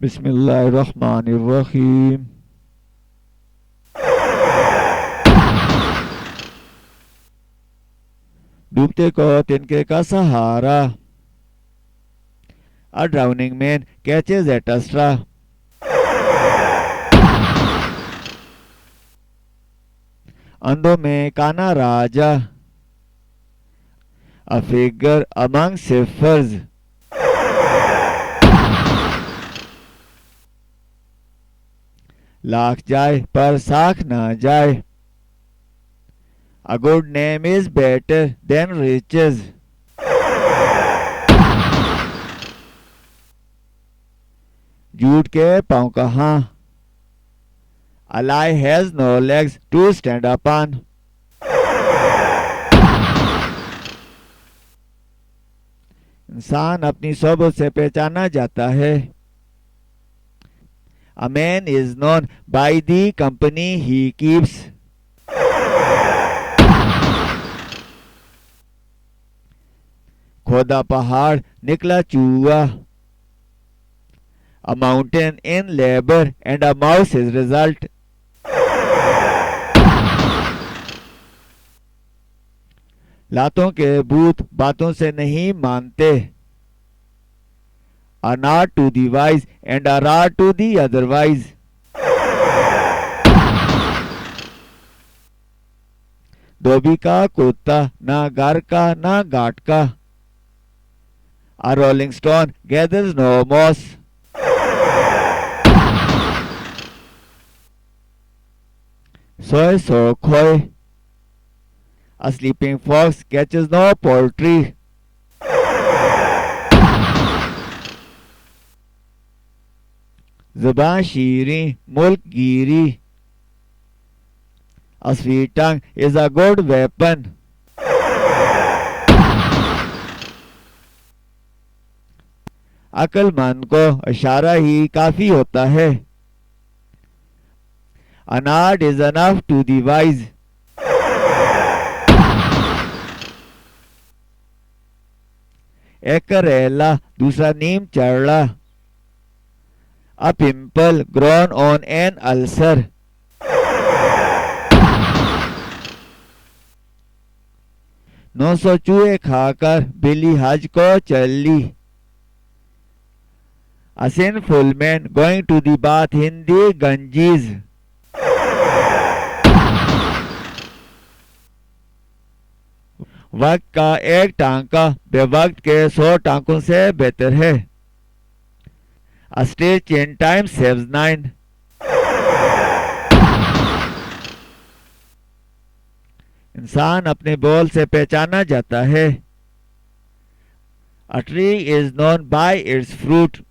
बिस्मिल्लाहिर्रहमानिर्रहीम। डूबते को तिनके का सहारा। A drowning man catches at a straw. अंधों में काना राजा। A figure among shepherds. Lakh जाए पर साख ना जाए। A good name is better than riches. झूठ के पांव कहाँ। A lie has no legs to stand upon. इंसान अपनी सोबत से पहचाना जाता है। A man is known by the company he keeps. खोदा पहाड़ निकला चूहा। A mountain in labor and a mouse is result. लातों के भूत बातों से नहीं मानते। A nod to the wise and a rod to the otherwise. धोबी का कुत्ता ना घर का ना घाट का। A rolling stone gathers no moss. सोए सो खोए। A sleeping fox catches no poultry. जुबान शीरी मुल्क गिरी। A sweet tongue is a good weapon. अक्लमंद को इशारा ही काफी होता है। A nod is enough to the wise. एक करेला दूसरा नीम चढ़ला। A pimple grown on an ulcer. नौ सौ चूहे खाकर बिल्ली हज को चली। A sinful man going to the bath in the Ganges. वक्त का एक टांका बेवक्त के 100 टांकों से बेहतर है। A stitch in time saves 9. इंसान अपने बोल से पहचाना जाता है। A tree is known by its fruit.